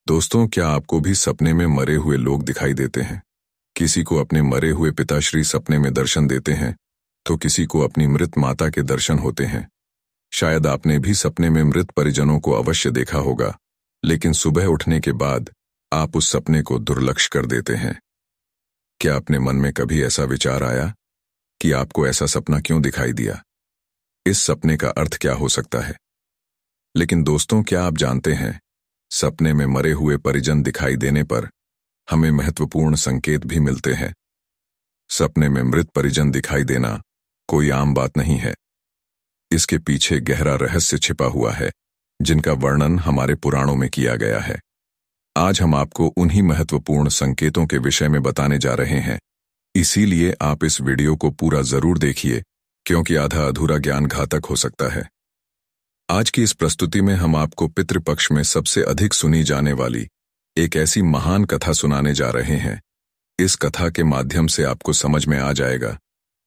दोस्तों, क्या आपको भी सपने में मरे हुए लोग दिखाई देते हैं? किसी को अपने मरे हुए पिताश्री सपने में दर्शन देते हैं, तो किसी को अपनी मृत माता के दर्शन होते हैं। शायद आपने भी सपने में मृत परिजनों को अवश्य देखा होगा, लेकिन सुबह उठने के बाद आप उस सपने को दुर्लक्ष्य कर देते हैं। क्या अपने मन में कभी ऐसा विचार आया कि आपको ऐसा सपना क्यों दिखाई दिया? इस सपने का अर्थ क्या हो सकता है? लेकिन दोस्तों, क्या आप जानते हैं, सपने में मरे हुए परिजन दिखाई देने पर हमें महत्वपूर्ण संकेत भी मिलते हैं। सपने में मृत परिजन दिखाई देना कोई आम बात नहीं है। इसके पीछे गहरा रहस्य छिपा हुआ है, जिनका वर्णन हमारे पुराणों में किया गया है। आज हम आपको उन्हीं महत्वपूर्ण संकेतों के विषय में बताने जा रहे हैं। इसीलिए आप इस वीडियो को पूरा जरूर देखिए, क्योंकि आधा अधूरा ज्ञान घातक हो सकता है। आज की इस प्रस्तुति में हम आपको पितृपक्ष में सबसे अधिक सुनी जाने वाली एक ऐसी महान कथा सुनाने जा रहे हैं। इस कथा के माध्यम से आपको समझ में आ जाएगा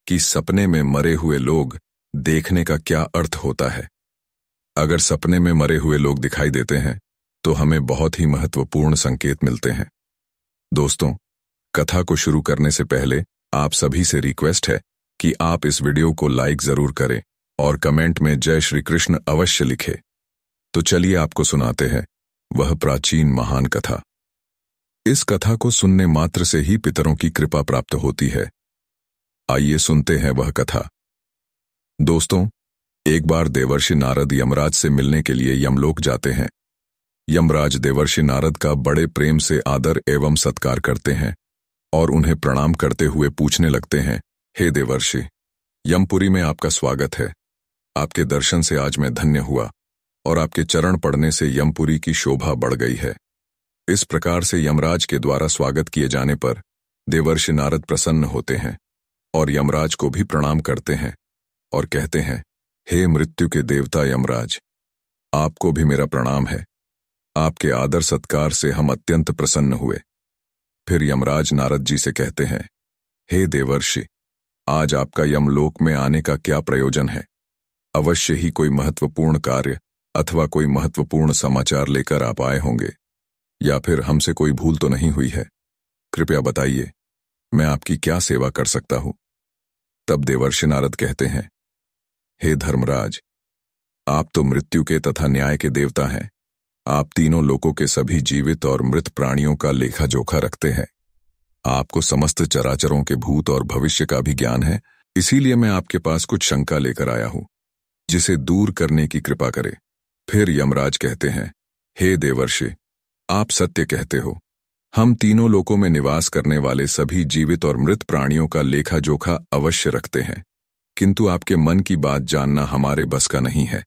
कि सपने में मरे हुए लोग देखने का क्या अर्थ होता है। अगर सपने में मरे हुए लोग दिखाई देते हैं, तो हमें बहुत ही महत्वपूर्ण संकेत मिलते हैं। दोस्तों, कथा को शुरू करने से पहले आप सभी से रिक्वेस्ट है कि आप इस वीडियो को लाइक जरूर करें और कमेंट में जय श्री कृष्ण अवश्य लिखें। तो चलिए आपको सुनाते हैं वह प्राचीन महान कथा। इस कथा को सुनने मात्र से ही पितरों की कृपा प्राप्त होती है। आइए सुनते हैं वह कथा। दोस्तों, एक बार देवर्षि नारद यमराज से मिलने के लिए यमलोक जाते हैं। यमराज देवर्षि नारद का बड़े प्रेम से आदर एवं सत्कार करते हैं और उन्हें प्रणाम करते हुए पूछने लगते हैं, हे देवर्षि, यमपुरी में आपका स्वागत है। आपके दर्शन से आज मैं धन्य हुआ और आपके चरण पड़ने से यमपुरी की शोभा बढ़ गई है। इस प्रकार से यमराज के द्वारा स्वागत किए जाने पर देवर्षि नारद प्रसन्न होते हैं और यमराज को भी प्रणाम करते हैं और कहते हैं, हे मृत्यु के देवता यमराज, आपको भी मेरा प्रणाम है। आपके आदर सत्कार से हम अत्यंत प्रसन्न हुए। फिर यमराज नारद जी से कहते हैं, हे देवर्षि, आज आपका यमलोक में आने का क्या प्रयोजन है? अवश्य ही कोई महत्वपूर्ण कार्य अथवा कोई महत्वपूर्ण समाचार लेकर आप आए होंगे, या फिर हमसे कोई भूल तो नहीं हुई है? कृपया बताइए, मैं आपकी क्या सेवा कर सकता हूं? तब देवर्षि नारद कहते हैं, हे धर्मराज, आप तो मृत्यु के तथा न्याय के देवता हैं। आप तीनों लोकों के सभी जीवित और मृत प्राणियों का लेखा जोखा रखते हैं। आपको समस्त चराचरों के भूत और भविष्य का भी ज्ञान है। इसीलिए मैं आपके पास कुछ शंका लेकर आया हूं, जिसे दूर करने की कृपा करे। फिर यमराज कहते हैं, हे देवर्षि, आप सत्य कहते हो। हम तीनों लोकों में निवास करने वाले सभी जीवित और मृत प्राणियों का लेखा जोखा अवश्य रखते हैं, किंतु आपके मन की बात जानना हमारे बस का नहीं है।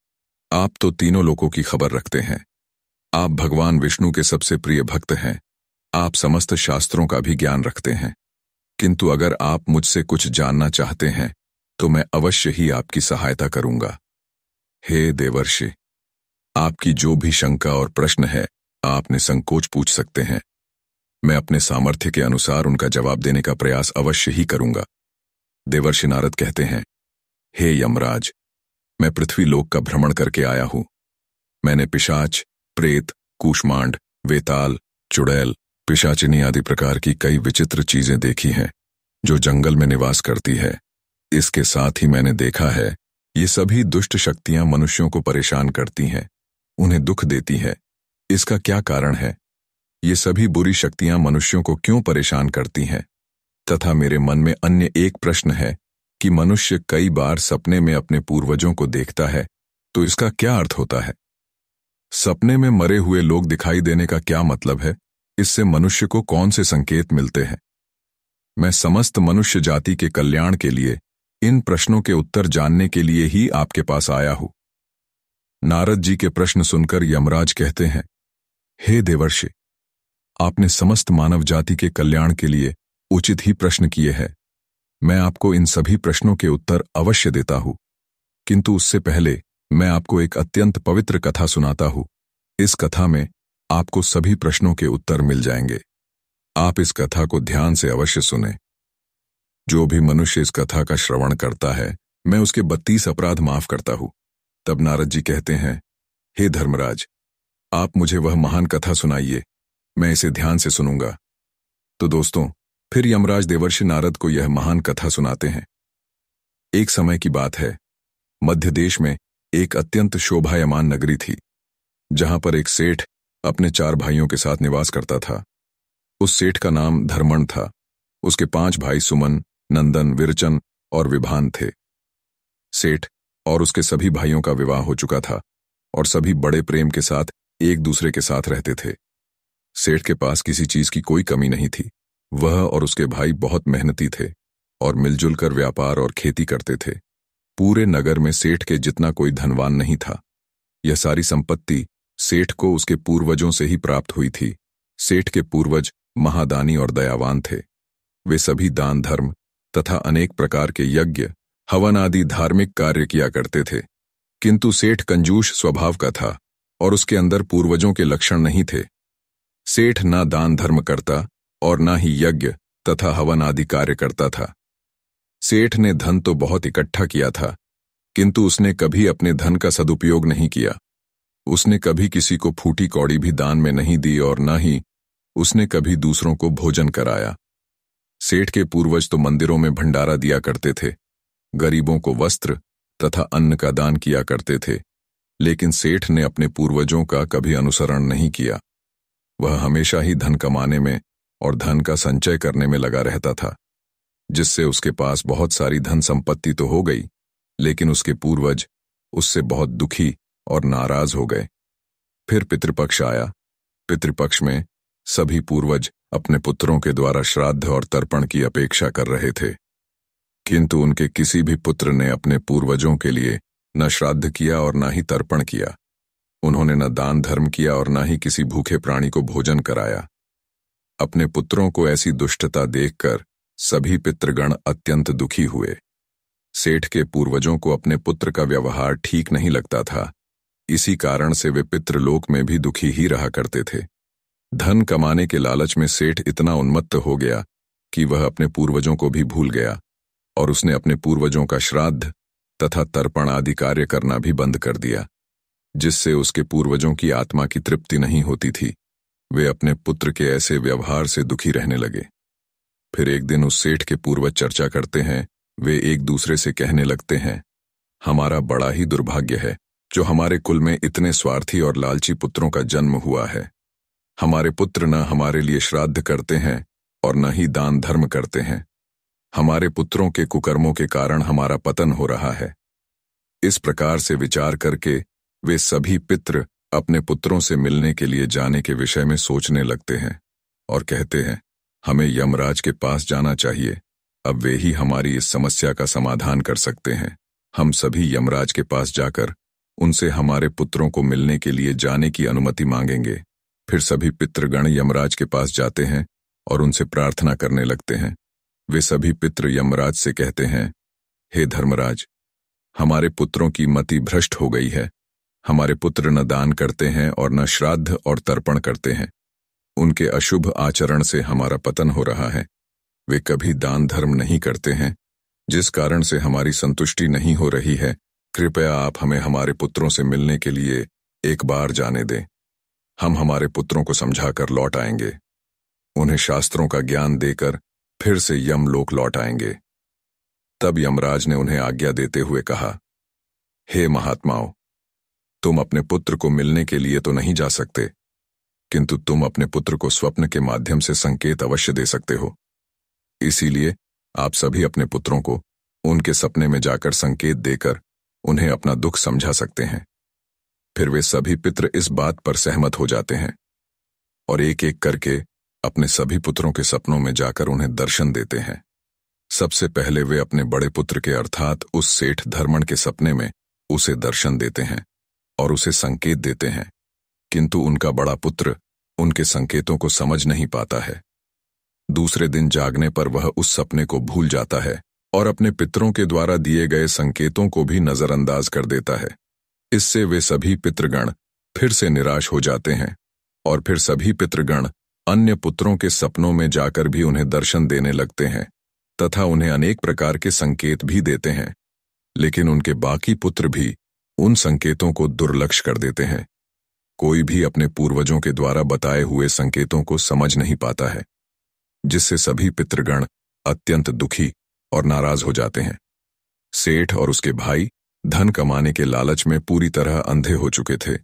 आप तो तीनों लोकों की खबर रखते हैं। आप भगवान विष्णु के सबसे प्रिय भक्त हैं। आप समस्त शास्त्रों का भी ज्ञान रखते हैं, किंतु अगर आप मुझसे कुछ जानना चाहते हैं तो मैं अवश्य ही आपकी सहायता करूंगा। हे देवर्षि, आपकी जो भी शंका और प्रश्न है, आप निसंकोच पूछ सकते हैं। मैं अपने सामर्थ्य के अनुसार उनका जवाब देने का प्रयास अवश्य ही करूंगा। देवर्षि नारद कहते हैं, हे यमराज, मैं पृथ्वी लोक का भ्रमण करके आया हूं। मैंने पिशाच, प्रेत, कूष्मांड, वेताल, चुड़ैल, पिशाचिनी आदि प्रकार की कई विचित्र चीजें देखी हैं, जो जंगल में निवास करती है। इसके साथ ही मैंने देखा है, ये सभी दुष्ट शक्तियां मनुष्यों को परेशान करती हैं, उन्हें दुख देती है। इसका क्या कारण है? ये सभी बुरी शक्तियां मनुष्यों को क्यों परेशान करती हैं? तथा मेरे मन में अन्य एक प्रश्न है कि मनुष्य कई बार सपने में अपने पूर्वजों को देखता है, तो इसका क्या अर्थ होता है? सपने में मरे हुए लोग दिखाई देने का क्या मतलब है? इससे मनुष्य को कौन से संकेत मिलते हैं? मैं समस्त मनुष्य जाति के कल्याण के लिए इन प्रश्नों के उत्तर जानने के लिए ही आपके पास आया हूं। नारद जी के प्रश्न सुनकर यमराज कहते हैं, हे देवर्षि, आपने समस्त मानव जाति के कल्याण के लिए उचित ही प्रश्न किए हैं। मैं आपको इन सभी प्रश्नों के उत्तर अवश्य देता हूं, किंतु उससे पहले मैं आपको एक अत्यंत पवित्र कथा सुनाता हूं। इस कथा में आपको सभी प्रश्नों के उत्तर मिल जाएंगे। आप इस कथा को ध्यान से अवश्य सुनें। जो भी मनुष्य इस कथा का श्रवण करता है, मैं उसके 32 अपराध माफ करता हूं। तब नारद जी कहते हैं, हे धर्मराज, आप मुझे वह महान कथा सुनाइए मैं इसे ध्यान से सुनूंगा। तो दोस्तों, फिर यमराज देवर्षि नारद को यह महान कथा सुनाते हैं। एक समय की बात है, मध्य देश में एक अत्यंत शोभायमान नगरी थी, जहां पर एक सेठ अपने 4 भाइयों के साथ निवास करता था। उस सेठ का नाम धर्मण था। उसके 5 भाई सुमन, नंदन, विरचन और विभान थे। सेठ और उसके सभी भाइयों का विवाह हो चुका था और सभी बड़े प्रेम के साथ एक दूसरे के साथ रहते थे। सेठ के पास किसी चीज की कोई कमी नहीं थी। वह और उसके भाई बहुत मेहनती थे और मिलजुल कर व्यापार और खेती करते थे। पूरे नगर में सेठ के जितना कोई धनवान नहीं था। यह सारी संपत्ति सेठ को उसके पूर्वजों से ही प्राप्त हुई थी। सेठ के पूर्वज महादानी और दयावान थे। वे सभी दान धर्म तथा अनेक प्रकार के यज्ञ, हवन आदि धार्मिक कार्य किया करते थे। किंतु सेठ कंजूस स्वभाव का था और उसके अंदर पूर्वजों के लक्षण नहीं थे। सेठ ना दान धर्म करता और ना ही यज्ञ तथा हवन आदि कार्य करता था। सेठ ने धन तो बहुत इकट्ठा किया था, किंतु उसने कभी अपने धन का सदुपयोग नहीं किया। उसने कभी किसी को फूटी कौड़ी भी दान में नहीं दी और न ही उसने कभी दूसरों को भोजन कराया। सेठ के पूर्वज तो मंदिरों में भंडारा दिया करते थे, गरीबों को वस्त्र तथा अन्न का दान किया करते थे, लेकिन सेठ ने अपने पूर्वजों का कभी अनुसरण नहीं किया। वह हमेशा ही धन कमाने में और धन का संचय करने में लगा रहता था, जिससे उसके पास बहुत सारी धन संपत्ति तो हो गई, लेकिन उसके पूर्वज उससे बहुत दुखी और नाराज हो गए। फिर पितृपक्ष आया। पितृपक्ष में सभी पूर्वज अपने पुत्रों के द्वारा श्राद्ध और तर्पण की अपेक्षा कर रहे थे, किंतु उनके किसी भी पुत्र ने अपने पूर्वजों के लिए न श्राद्ध किया और न ही तर्पण किया। उन्होंने न दान धर्म किया और न ही किसी भूखे प्राणी को भोजन कराया। अपने पुत्रों को ऐसी दुष्टता देखकर सभी पितृगण अत्यंत दुखी हुए। सेठ के पूर्वजों को अपने पुत्र का व्यवहार ठीक नहीं लगता था। इसी कारण से वे पितृलोक में भी दुखी ही रहा करते थे। धन कमाने के लालच में सेठ इतना उन्मत्त हो गया कि वह अपने पूर्वजों को भी भूल गया और उसने अपने पूर्वजों का श्राद्ध तथा तर्पण आदि कार्य करना भी बंद कर दिया, जिससे उसके पूर्वजों की आत्मा की तृप्ति नहीं होती थी। वे अपने पुत्र के ऐसे व्यवहार से दुखी रहने लगे। फिर एक दिन उस सेठ के पूर्वज चर्चा करते हैं। वे एक दूसरे से कहने लगते हैं, हमारा बड़ा ही दुर्भाग्य है जो हमारे कुल में इतने स्वार्थी और लालची पुत्रों का जन्म हुआ है। हमारे पुत्र न हमारे लिए श्राद्ध करते हैं और न ही दान धर्म करते हैं। हमारे पुत्रों के कुकर्मों के कारण हमारा पतन हो रहा है। इस प्रकार से विचार करके वे सभी पितृ अपने पुत्रों से मिलने के लिए जाने के विषय में सोचने लगते हैं और कहते हैं, हमें यमराज के पास जाना चाहिए। अब वे ही हमारी इस समस्या का समाधान कर सकते हैं। हम सभी यमराज के पास जाकर उनसे हमारे पुत्रों को मिलने के लिए जाने की अनुमति मांगेंगे। फिर सभी पितृगण यमराज के पास जाते हैं और उनसे प्रार्थना करने लगते हैं। वे सभी पितृ यमराज से कहते हैं, हे धर्मराज, हमारे पुत्रों की मति भ्रष्ट हो गई है। हमारे पुत्र न दान करते हैं और न श्राद्ध और तर्पण करते हैं। उनके अशुभ आचरण से हमारा पतन हो रहा है। वे कभी दान धर्म नहीं करते हैं, जिस कारण से हमारी संतुष्टि नहीं हो रही है। कृपया आप हमें हमारे पुत्रों से मिलने के लिए एक बार जाने दें। हम हमारे पुत्रों को समझाकर लौट आएंगे। उन्हें शास्त्रों का ज्ञान देकर फिर से यमलोक लौट आएंगे। तब यमराज ने उन्हें आज्ञा देते हुए कहा, हे महात्माओं, तुम अपने पुत्र को मिलने के लिए तो नहीं जा सकते, किंतु तुम अपने पुत्र को स्वप्न के माध्यम से संकेत अवश्य दे सकते हो। इसीलिए आप सभी अपने पुत्रों को उनके सपने में जाकर संकेत देकर उन्हें अपना दुख समझा सकते हैं। फिर वे सभी पितृ इस बात पर सहमत हो जाते हैं और एक एक करके अपने सभी पुत्रों के सपनों में जाकर उन्हें दर्शन देते हैं। सबसे पहले वे अपने बड़े पुत्र के अर्थात उस सेठ धर्मण के सपने में उसे दर्शन देते हैं और उसे संकेत देते हैं, किंतु उनका बड़ा पुत्र उनके संकेतों को समझ नहीं पाता है। दूसरे दिन जागने पर वह उस सपने को भूल जाता है और अपने पितरों के द्वारा दिए गए संकेतों को भी नजरअंदाज कर देता है। इससे वे सभी पितृगण फिर से निराश हो जाते हैं और फिर सभी पितृगण अन्य पुत्रों के सपनों में जाकर भी उन्हें दर्शन देने लगते हैं तथा उन्हें अनेक प्रकार के संकेत भी देते हैं, लेकिन उनके बाकी पुत्र भी उन संकेतों को दुर्लक्ष्य कर देते हैं। कोई भी अपने पूर्वजों के द्वारा बताए हुए संकेतों को समझ नहीं पाता है, जिससे सभी पितृगण अत्यंत दुखी और नाराज हो जाते हैं। सेठ और उसके भाई धन कमाने के लालच में पूरी तरह अंधे हो चुके थे।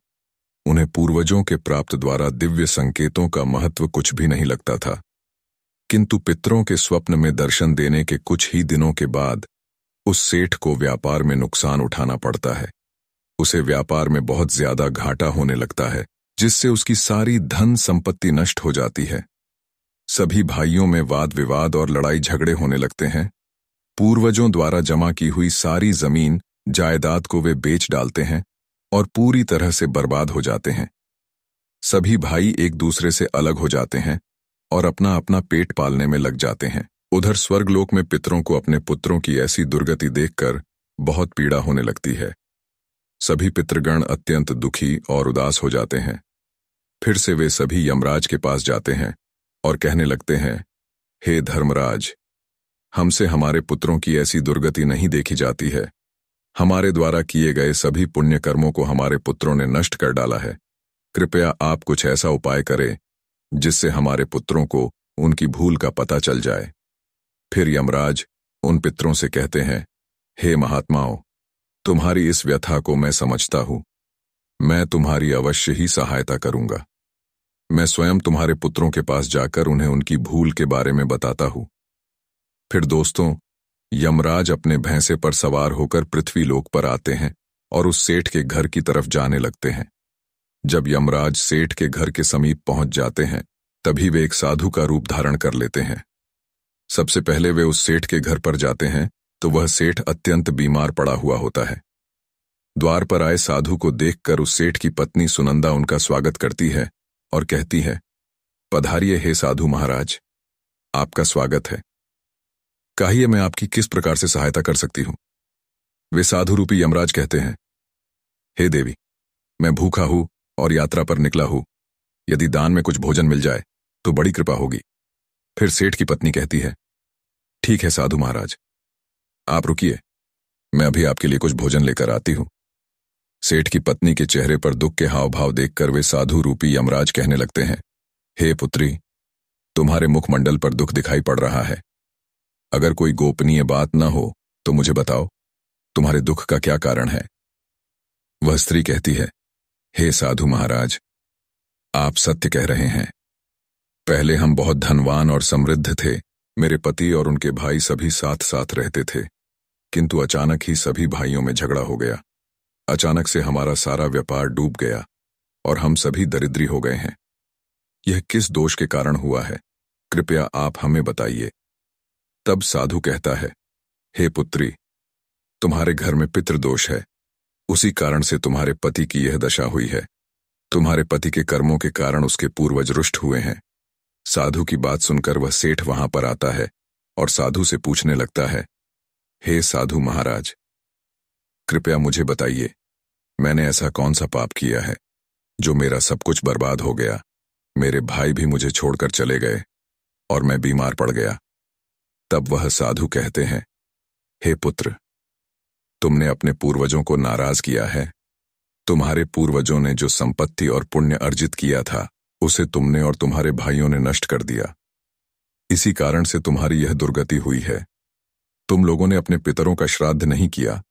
उन्हें पूर्वजों के प्राप्त द्वारा दिव्य संकेतों का महत्व कुछ भी नहीं लगता था। किंतु पितरों के स्वप्न में दर्शन देने के कुछ ही दिनों के बाद उस सेठ को व्यापार में नुकसान उठाना पड़ता है। उसे व्यापार में बहुत ज्यादा घाटा होने लगता है, जिससे उसकी सारी धन संपत्ति नष्ट हो जाती है। सभी भाइयों में वाद विवाद और लड़ाई झगड़े होने लगते हैं। पूर्वजों द्वारा जमा की हुई सारी जमीन जायदाद को वे बेच डालते हैं और पूरी तरह से बर्बाद हो जाते हैं। सभी भाई एक दूसरे से अलग हो जाते हैं और अपना अपना पेट पालने में लग जाते हैं। उधर स्वर्गलोक में पितरों को अपने पुत्रों की ऐसी दुर्गति देखकर बहुत पीड़ा होने लगती है। सभी पितृगण अत्यंत दुखी और उदास हो जाते हैं। फिर से वे सभी यमराज के पास जाते हैं और कहने लगते हैं, हे धर्मराज, हमसे हमारे पुत्रों की ऐसी दुर्गति नहीं देखी जाती है। हमारे द्वारा किए गए सभी पुण्य कर्मों को हमारे पुत्रों ने नष्ट कर डाला है। कृपया आप कुछ ऐसा उपाय करें जिससे हमारे पुत्रों को उनकी भूल का पता चल जाए। फिर यमराज उन पितरों से कहते हैं, हे महात्माओं, तुम्हारी इस व्यथा को मैं समझता हूं। मैं तुम्हारी अवश्य ही सहायता करूंगा। मैं स्वयं तुम्हारे पुत्रों के पास जाकर उन्हें उनकी भूल के बारे में बताता हूं। फिर दोस्तों, यमराज अपने भैंसे पर सवार होकर पृथ्वी लोक पर आते हैं और उस सेठ के घर की तरफ जाने लगते हैं। जब यमराज सेठ के घर के समीप पहुंच जाते हैं, तभी वे एक साधु का रूप धारण कर लेते हैं। सबसे पहले वे उस सेठ के घर पर जाते हैं तो वह सेठ अत्यंत बीमार पड़ा हुआ होता है। द्वार पर आए साधु को देखकर उस सेठ की पत्नी सुनंदा उनका स्वागत करती है और कहती है, पधारिए हे साधु महाराज, आपका स्वागत है। कहिए मैं आपकी किस प्रकार से सहायता कर सकती हूं। वे साधु रूपी यमराज कहते हैं, हे देवी, मैं भूखा हूं और यात्रा पर निकला हूं। यदि दान में कुछ भोजन मिल जाए तो बड़ी कृपा होगी। फिर सेठ की पत्नी कहती है, ठीक है साधु महाराज, आप रुकिए, मैं अभी आपके लिए कुछ भोजन लेकर आती हूं। सेठ की पत्नी के चेहरे पर दुख के हाव भाव देखकर वे साधु रूपी यमराज कहने लगते हैं, हे पुत्री, तुम्हारे मुखमंडल पर दुख दिखाई पड़ रहा है। अगर कोई गोपनीय बात न हो तो मुझे बताओ, तुम्हारे दुख का क्या कारण है। वह स्त्री कहती है, हे साधु महाराज, आप सत्य कह रहे हैं। पहले हम बहुत धनवान और समृद्ध थे। मेरे पति और उनके भाई सभी साथ साथ रहते थे, किंतु अचानक ही सभी भाइयों में झगड़ा हो गया। अचानक से हमारा सारा व्यापार डूब गया और हम सभी दरिद्री हो गए हैं। यह किस दोष के कारण हुआ है, कृपया आप हमें बताइए। तब साधु कहता है, हे पुत्री, तुम्हारे घर में पितृदोष है। उसी कारण से तुम्हारे पति की यह दशा हुई है। तुम्हारे पति के कर्मों के कारण उसके पूर्वज रुष्ट हुए हैं। साधु की बात सुनकर वह सेठ वहां पर आता है और साधु से पूछने लगता है, हे साधु महाराज, कृपया मुझे बताइए, मैंने ऐसा कौन सा पाप किया है जो मेरा सब कुछ बर्बाद हो गया। मेरे भाई भी मुझे छोड़कर चले गए और मैं बीमार पड़ गया। तब वह साधु कहते हैं, हे पुत्र, तुमने अपने पूर्वजों को नाराज किया है। तुम्हारे पूर्वजों ने जो संपत्ति और पुण्य अर्जित किया था, उसे तुमने और तुम्हारे भाइयों ने नष्ट कर दिया। इसी कारण से तुम्हारी यह दुर्गति हुई है। तुम लोगों ने अपने पितरों का श्राद्ध नहीं किया,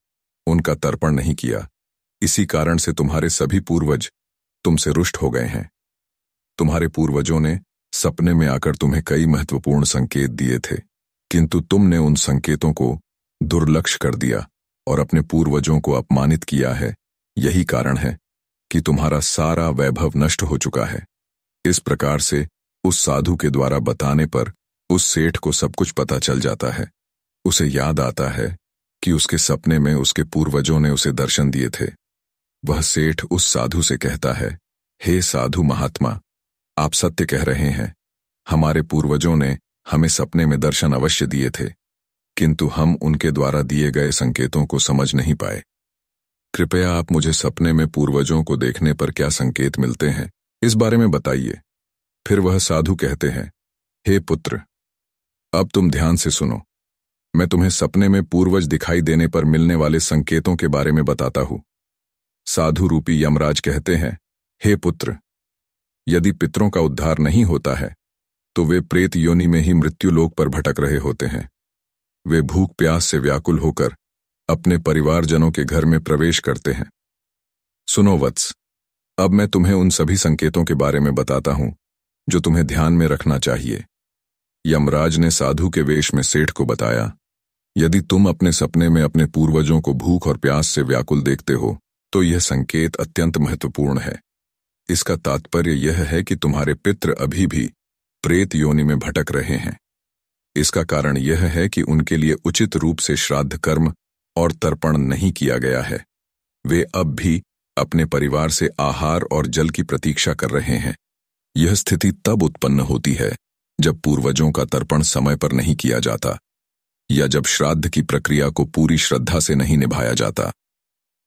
उनका तर्पण नहीं किया। इसी कारण से तुम्हारे सभी पूर्वज तुमसे रुष्ट हो गए हैं। तुम्हारे पूर्वजों ने सपने में आकर तुम्हें कई महत्वपूर्ण संकेत दिए थे, किंतु तुमने उन संकेतों को दुर्लक्ष्य कर दिया और अपने पूर्वजों को अपमानित किया है। यही कारण है कि तुम्हारा सारा वैभव नष्ट हो चुका है। इस प्रकार से उस साधु के द्वारा बताने पर उस सेठ को सब कुछ पता चल जाता है। उसे याद आता है कि उसके सपने में उसके पूर्वजों ने उसे दर्शन दिए थे। वह सेठ उस साधु से कहता है, हे साधु महात्मा, आप सत्य कह रहे हैं। हमारे पूर्वजों ने हमें सपने में दर्शन अवश्य दिए थे, किंतु हम उनके द्वारा दिए गए संकेतों को समझ नहीं पाए। कृपया आप मुझे सपने में पूर्वजों को देखने पर क्या संकेत मिलते हैं, इस बारे में बताइए। फिर वह साधु कहते हैं, हे पुत्र, अब तुम ध्यान से सुनो। मैं तुम्हें सपने में पूर्वज दिखाई देने पर मिलने वाले संकेतों के बारे में बताता हूं। साधु रूपी यमराज कहते हैं, हे पुत्र, यदि पितरों का उद्धार नहीं होता है तो वे प्रेत योनि में ही मृत्युलोक पर भटक रहे होते हैं। वे भूख प्यास से व्याकुल होकर अपने परिवारजनों के घर में प्रवेश करते हैं। सुनो वत्स, अब मैं तुम्हें उन सभी संकेतों के बारे में बताता हूं जो तुम्हें ध्यान में रखना चाहिए। यमराज ने साधु के वेश में सेठ को बताया, यदि तुम अपने सपने में अपने पूर्वजों को भूख और प्यास से व्याकुल देखते हो तो यह संकेत अत्यंत महत्वपूर्ण है। इसका तात्पर्य यह है कि तुम्हारे पितृ अभी भी प्रेत योनि में भटक रहे हैं। इसका कारण यह है कि उनके लिए उचित रूप से श्राद्ध कर्म और तर्पण नहीं किया गया है। वे अब भी अपने परिवार से आहार और जल की प्रतीक्षा कर रहे हैं। यह स्थिति तब उत्पन्न होती है जब पूर्वजों का तर्पण समय पर नहीं किया जाता या जब श्राद्ध की प्रक्रिया को पूरी श्रद्धा से नहीं निभाया जाता।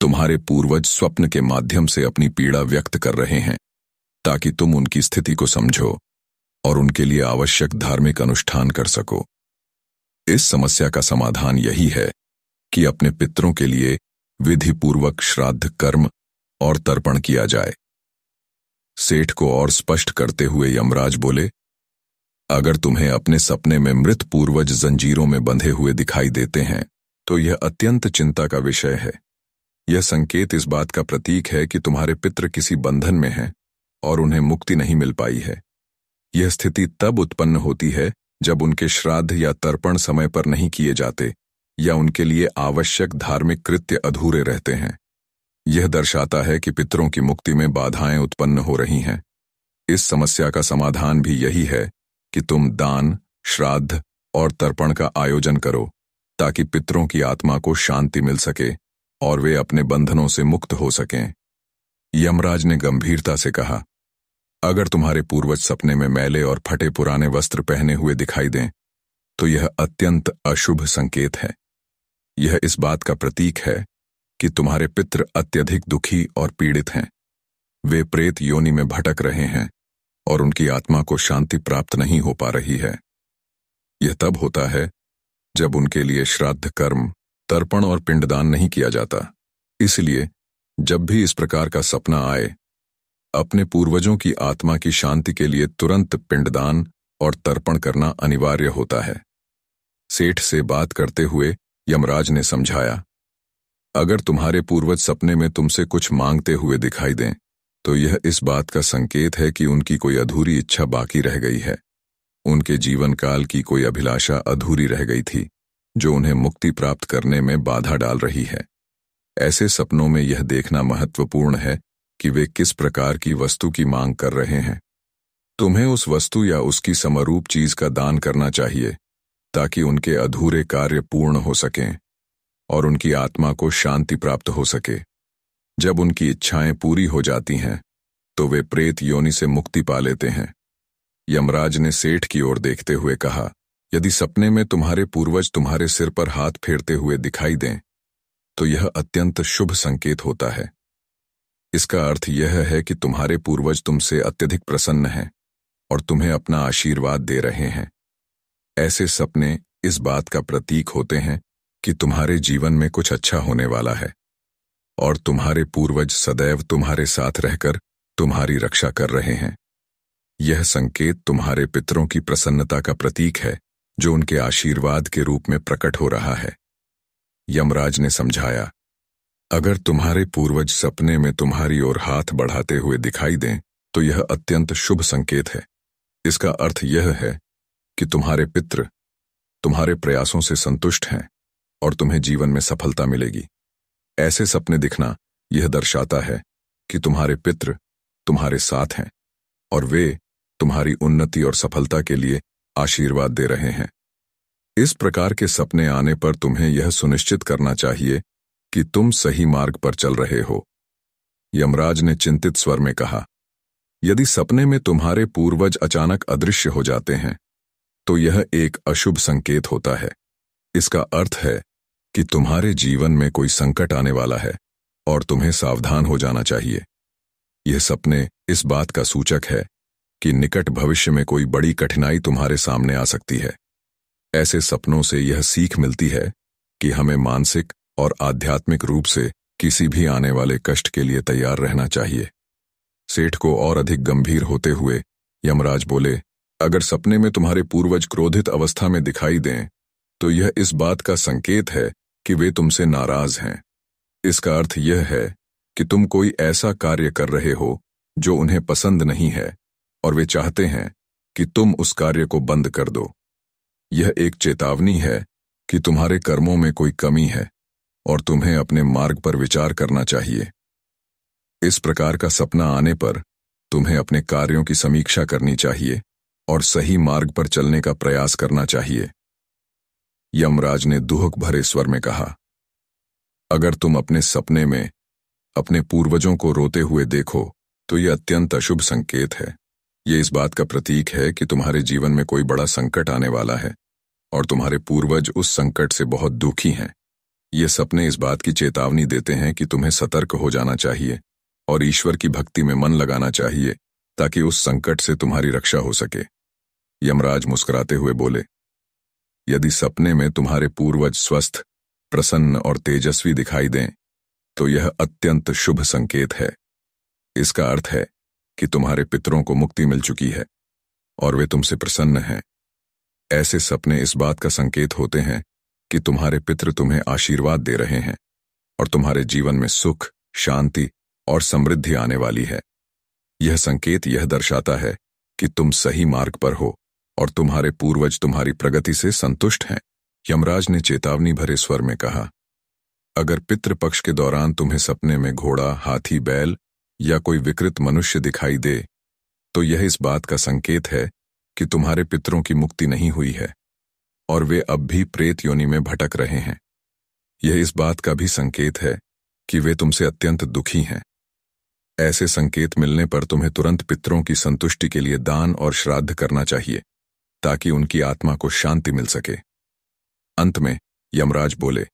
तुम्हारे पूर्वज स्वप्न के माध्यम से अपनी पीड़ा व्यक्त कर रहे हैं ताकि तुम उनकी स्थिति को समझो और उनके लिए आवश्यक धार्मिक अनुष्ठान कर सको। इस समस्या का समाधान यही है कि अपने पितरों के लिए विधिपूर्वक श्राद्ध कर्म और तर्पण किया जाए। सेठ को और स्पष्ट करते हुए यमराज बोले, अगर तुम्हें अपने सपने में मृत पूर्वज जंजीरों में बंधे हुए दिखाई देते हैं तो यह अत्यंत चिंता का विषय है। यह संकेत इस बात का प्रतीक है कि तुम्हारे पितृ किसी बंधन में हैं और उन्हें मुक्ति नहीं मिल पाई है। यह स्थिति तब उत्पन्न होती है जब उनके श्राद्ध या तर्पण समय पर नहीं किए जाते या उनके लिए आवश्यक धार्मिक कृत्य अधूरे रहते हैं। यह दर्शाता है कि पितरों की मुक्ति में बाधाएं उत्पन्न हो रही हैं। इस समस्या का समाधान भी यही है कि तुम दान, श्राद्ध और तर्पण का आयोजन करो ताकि पितरों की आत्मा को शांति मिल सके और वे अपने बंधनों से मुक्त हो सकें। यमराज ने गंभीरता से कहा, अगर तुम्हारे पूर्वज सपने में मैले और फटे पुराने वस्त्र पहने हुए दिखाई दें तो यह अत्यंत अशुभ संकेत है। यह इस बात का प्रतीक है कि तुम्हारे पितृ अत्यधिक दुखी और पीड़ित हैं। वे प्रेत योनि में भटक रहे हैं और उनकी आत्मा को शांति प्राप्त नहीं हो पा रही है। यह तब होता है जब उनके लिए श्राद्ध कर्म, तर्पण और पिंडदान नहीं किया जाता। इसलिए जब भी इस प्रकार का सपना आए, अपने पूर्वजों की आत्मा की शांति के लिए तुरंत पिंडदान और तर्पण करना अनिवार्य होता है। सेठ से बात करते हुए यमराज ने समझाया, अगर तुम्हारे पूर्वज सपने में तुमसे कुछ मांगते हुए दिखाई दें तो यह इस बात का संकेत है कि उनकी कोई अधूरी इच्छा बाकी रह गई है। उनके जीवन काल की कोई अभिलाषा अधूरी रह गई थी जो उन्हें मुक्ति प्राप्त करने में बाधा डाल रही है। ऐसे सपनों में यह देखना महत्वपूर्ण है कि वे किस प्रकार की वस्तु की मांग कर रहे हैं। तुम्हें उस वस्तु या उसकी समरूप चीज का दान करना चाहिए ताकि उनके अधूरे कार्य पूर्ण हो सकें और उनकी आत्मा को शांति प्राप्त हो सके। जब उनकी इच्छाएं पूरी हो जाती हैं तो वे प्रेत योनि से मुक्ति पा लेते हैं। यमराज ने सेठ की ओर देखते हुए कहा, यदि सपने में तुम्हारे पूर्वज तुम्हारे सिर पर हाथ फेरते हुए दिखाई दें तो यह अत्यंत शुभ संकेत होता है। इसका अर्थ यह है कि तुम्हारे पूर्वज तुमसे अत्यधिक प्रसन्न हैं और तुम्हें अपना आशीर्वाद दे रहे हैं। ऐसे सपने इस बात का प्रतीक होते हैं कि तुम्हारे जीवन में कुछ अच्छा होने वाला है और तुम्हारे पूर्वज सदैव तुम्हारे साथ रहकर तुम्हारी रक्षा कर रहे हैं। यह संकेत तुम्हारे पितरों की प्रसन्नता का प्रतीक है जो उनके आशीर्वाद के रूप में प्रकट हो रहा है। यमराज ने समझाया, अगर तुम्हारे पूर्वज सपने में तुम्हारी ओर हाथ बढ़ाते हुए दिखाई दें तो यह अत्यंत शुभ संकेत है। इसका अर्थ यह है कि तुम्हारे पितृ तुम्हारे प्रयासों से संतुष्ट हैं और तुम्हें जीवन में सफलता मिलेगी। ऐसे सपने दिखना यह दर्शाता है कि तुम्हारे पितृ तुम्हारे साथ हैं और वे तुम्हारी उन्नति और सफलता के लिए आशीर्वाद दे रहे हैं। इस प्रकार के सपने आने पर तुम्हें यह सुनिश्चित करना चाहिए कि तुम सही मार्ग पर चल रहे हो। यमराज ने चिंतित स्वर में कहा, यदि सपने में तुम्हारे पूर्वज अचानक अदृश्य हो जाते हैं तो यह एक अशुभ संकेत होता है। इसका अर्थ है कि तुम्हारे जीवन में कोई संकट आने वाला है और तुम्हें सावधान हो जाना चाहिए। यह सपने इस बात का सूचक है कि निकट भविष्य में कोई बड़ी कठिनाई तुम्हारे सामने आ सकती है। ऐसे सपनों से यह सीख मिलती है कि हमें मानसिक और आध्यात्मिक रूप से किसी भी आने वाले कष्ट के लिए तैयार रहना चाहिए। सेठ को और अधिक गंभीर होते हुए यमराज बोले, अगर सपने में तुम्हारे पूर्वज क्रोधित अवस्था में दिखाई दें तो यह इस बात का संकेत है कि वे तुमसे नाराज हैं। इसका अर्थ यह है कि तुम कोई ऐसा कार्य कर रहे हो जो उन्हें पसंद नहीं है और वे चाहते हैं कि तुम उस कार्य को बंद कर दो। यह एक चेतावनी है कि तुम्हारे कर्मों में कोई कमी है और तुम्हें अपने मार्ग पर विचार करना चाहिए। इस प्रकार का सपना आने पर तुम्हें अपने कार्यों की समीक्षा करनी चाहिए और सही मार्ग पर चलने का प्रयास करना चाहिए। यमराज ने दुहक भरे स्वर में कहा, अगर तुम अपने सपने में अपने पूर्वजों को रोते हुए देखो तो यह अत्यंत अशुभ संकेत है। यह इस बात का प्रतीक है कि तुम्हारे जीवन में कोई बड़ा संकट आने वाला है और तुम्हारे पूर्वज उस संकट से बहुत दुखी हैं। ये सपने इस बात की चेतावनी देते हैं कि तुम्हें सतर्क हो जाना चाहिए और ईश्वर की भक्ति में मन लगाना चाहिए ताकि उस संकट से तुम्हारी रक्षा हो सके। यमराज मुस्कुराते हुए बोले, यदि सपने में तुम्हारे पूर्वज स्वस्थ, प्रसन्न और तेजस्वी दिखाई दें तो यह अत्यंत शुभ संकेत है। इसका अर्थ है कि तुम्हारे पितरों को मुक्ति मिल चुकी है और वे तुमसे प्रसन्न हैं। ऐसे सपने इस बात का संकेत होते हैं कि तुम्हारे पितृ तुम्हें आशीर्वाद दे रहे हैं और तुम्हारे जीवन में सुख, शांति और समृद्धि आने वाली है। यह संकेत यह दर्शाता है कि तुम सही मार्ग पर हो और तुम्हारे पूर्वज तुम्हारी प्रगति से संतुष्ट हैं। यमराज ने चेतावनी भरे स्वर में कहा, अगर पितृपक्ष के दौरान तुम्हें सपने में घोड़ा, हाथी, बैल या कोई विकृत मनुष्य दिखाई दे तो यह इस बात का संकेत है कि तुम्हारे पितरों की मुक्ति नहीं हुई है और वे अब भी प्रेत योनि में भटक रहे हैं। यह इस बात का भी संकेत है कि वे तुमसे अत्यंत दुखी हैं। ऐसे संकेत मिलने पर तुम्हें तुरंत पितरों की संतुष्टि के लिए दान और श्राद्ध करना चाहिए ताकि उनकी आत्मा को शांति मिल सके। अंत में यमराज बोले,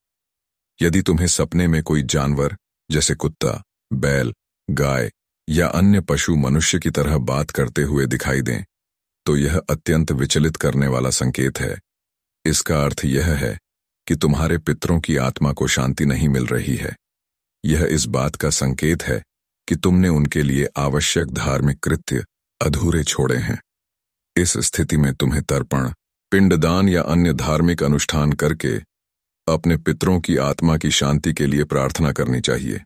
यदि तुम्हें सपने में कोई जानवर जैसे कुत्ता, बैल, गाय या अन्य पशु मनुष्य की तरह बात करते हुए दिखाई दें तो यह अत्यंत विचलित करने वाला संकेत है। इसका अर्थ यह है कि तुम्हारे पितरों की आत्मा को शांति नहीं मिल रही है। यह इस बात का संकेत है कि तुमने उनके लिए आवश्यक धार्मिक कृत्य अधूरे छोड़े हैं। इस स्थिति में तुम्हें तर्पण, पिंडदान या अन्य धार्मिक अनुष्ठान करके अपने पितरों की आत्मा की शांति के लिए प्रार्थना करनी चाहिए।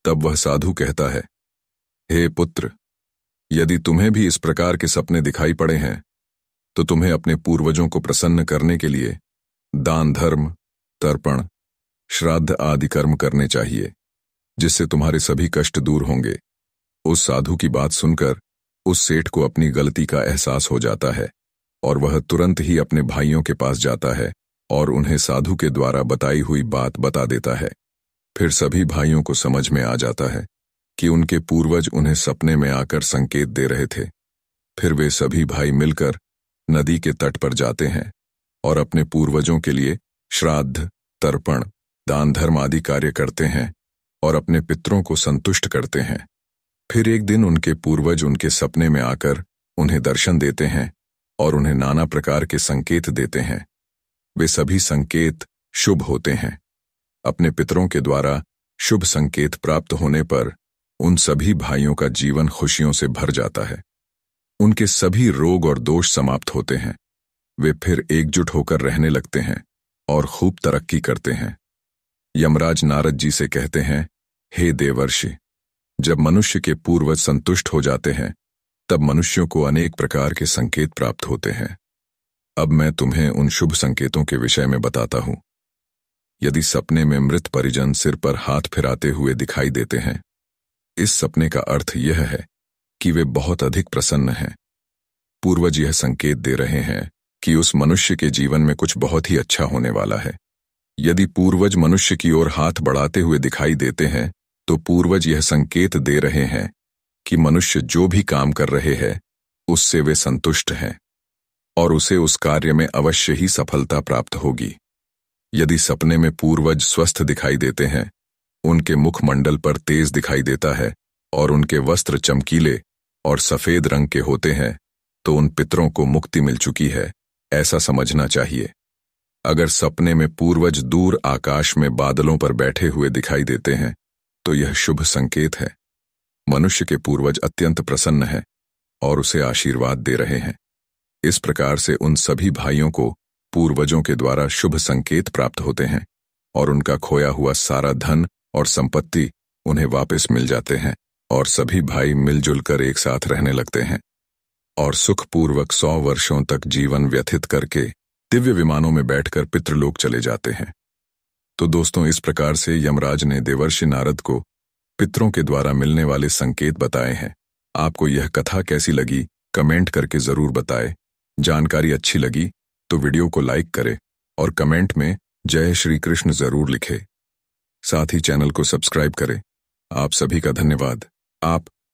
तब वह साधु कहता है, हे पुत्र, यदि तुम्हें भी इस प्रकार के सपने दिखाई पड़े हैं तो तुम्हें अपने पूर्वजों को प्रसन्न करने के लिए दान, धर्म, तर्पण, श्राद्ध आदि कर्म करने चाहिए, जिससे तुम्हारे सभी कष्ट दूर होंगे। उस साधु की बात सुनकर उस सेठ को अपनी गलती का एहसास हो जाता है और वह तुरंत ही अपने भाइयों के पास जाता है और उन्हें साधु के द्वारा बताई हुई बात बता देता है। फिर सभी भाइयों को समझ में आ जाता है कि उनके पूर्वज उन्हें सपने में आकर संकेत दे रहे थे। फिर वे सभी भाई मिलकर नदी के तट पर जाते हैं और अपने पूर्वजों के लिए श्राद्ध, तर्पण, दान, धर्म आदि कार्य करते हैं और अपने पितरों को संतुष्ट करते हैं। फिर एक दिन उनके पूर्वज उनके सपने में आकर उन्हें दर्शन देते हैं और उन्हें नाना प्रकार के संकेत देते हैं। वे सभी संकेत शुभ होते हैं। अपने पितरों के द्वारा शुभ संकेत प्राप्त होने पर उन सभी भाइयों का जीवन खुशियों से भर जाता है। उनके सभी रोग और दोष समाप्त होते हैं। वे फिर एकजुट होकर रहने लगते हैं और खूब तरक्की करते हैं। यमराज नारद जी से कहते हैं, हे देवर्षि, जब मनुष्य के पूर्वज संतुष्ट हो जाते हैं तब मनुष्यों को अनेक प्रकार के संकेत प्राप्त होते हैं। अब मैं तुम्हें उन शुभ संकेतों के विषय में बताता हूं। यदि सपने में मृत परिजन सिर पर हाथ फिराते हुए दिखाई देते हैं, इस सपने का अर्थ यह है कि वे बहुत अधिक प्रसन्न हैं। पूर्वज यह संकेत दे रहे हैं कि उस मनुष्य के जीवन में कुछ बहुत ही अच्छा होने वाला है। यदि पूर्वज मनुष्य की ओर हाथ बढ़ाते हुए दिखाई देते हैं तो पूर्वज यह संकेत दे रहे हैं कि मनुष्य जो भी काम कर रहे हैं उससे वे संतुष्ट हैं और उसे उस कार्य में अवश्य ही सफलता प्राप्त होगी। यदि सपने में पूर्वज स्वस्थ दिखाई देते हैं, उनके मुखमंडल पर तेज दिखाई देता है और उनके वस्त्र चमकीले और सफेद रंग के होते हैं तो उन पितरों को मुक्ति मिल चुकी है, ऐसा समझना चाहिए। अगर सपने में पूर्वज दूर आकाश में बादलों पर बैठे हुए दिखाई देते हैं तो यह शुभ संकेत है। मनुष्य के पूर्वज अत्यंत प्रसन्न है और उसे आशीर्वाद दे रहे हैं। इस प्रकार से उन सभी भाइयों को पूर्वजों के द्वारा शुभ संकेत प्राप्त होते हैं और उनका खोया हुआ सारा धन और संपत्ति उन्हें वापस मिल जाते हैं और सभी भाई मिलजुल कर एक साथ रहने लगते हैं और सुखपूर्वक 100 वर्षों तक जीवन व्यतीत करके दिव्य विमानों में बैठकर पितृलोक चले जाते हैं। तो दोस्तों, इस प्रकार से यमराज ने देवर्षि नारद को पितरों के द्वारा मिलने वाले संकेत बताए हैं। आपको यह कथा कैसी लगी कमेंट करके जरूर बताएं। जानकारी अच्छी लगी तो वीडियो को लाइक करें और कमेंट में जय श्री कृष्ण जरूर लिखें। साथ ही चैनल को सब्सक्राइब करें। आप सभी का धन्यवाद। आप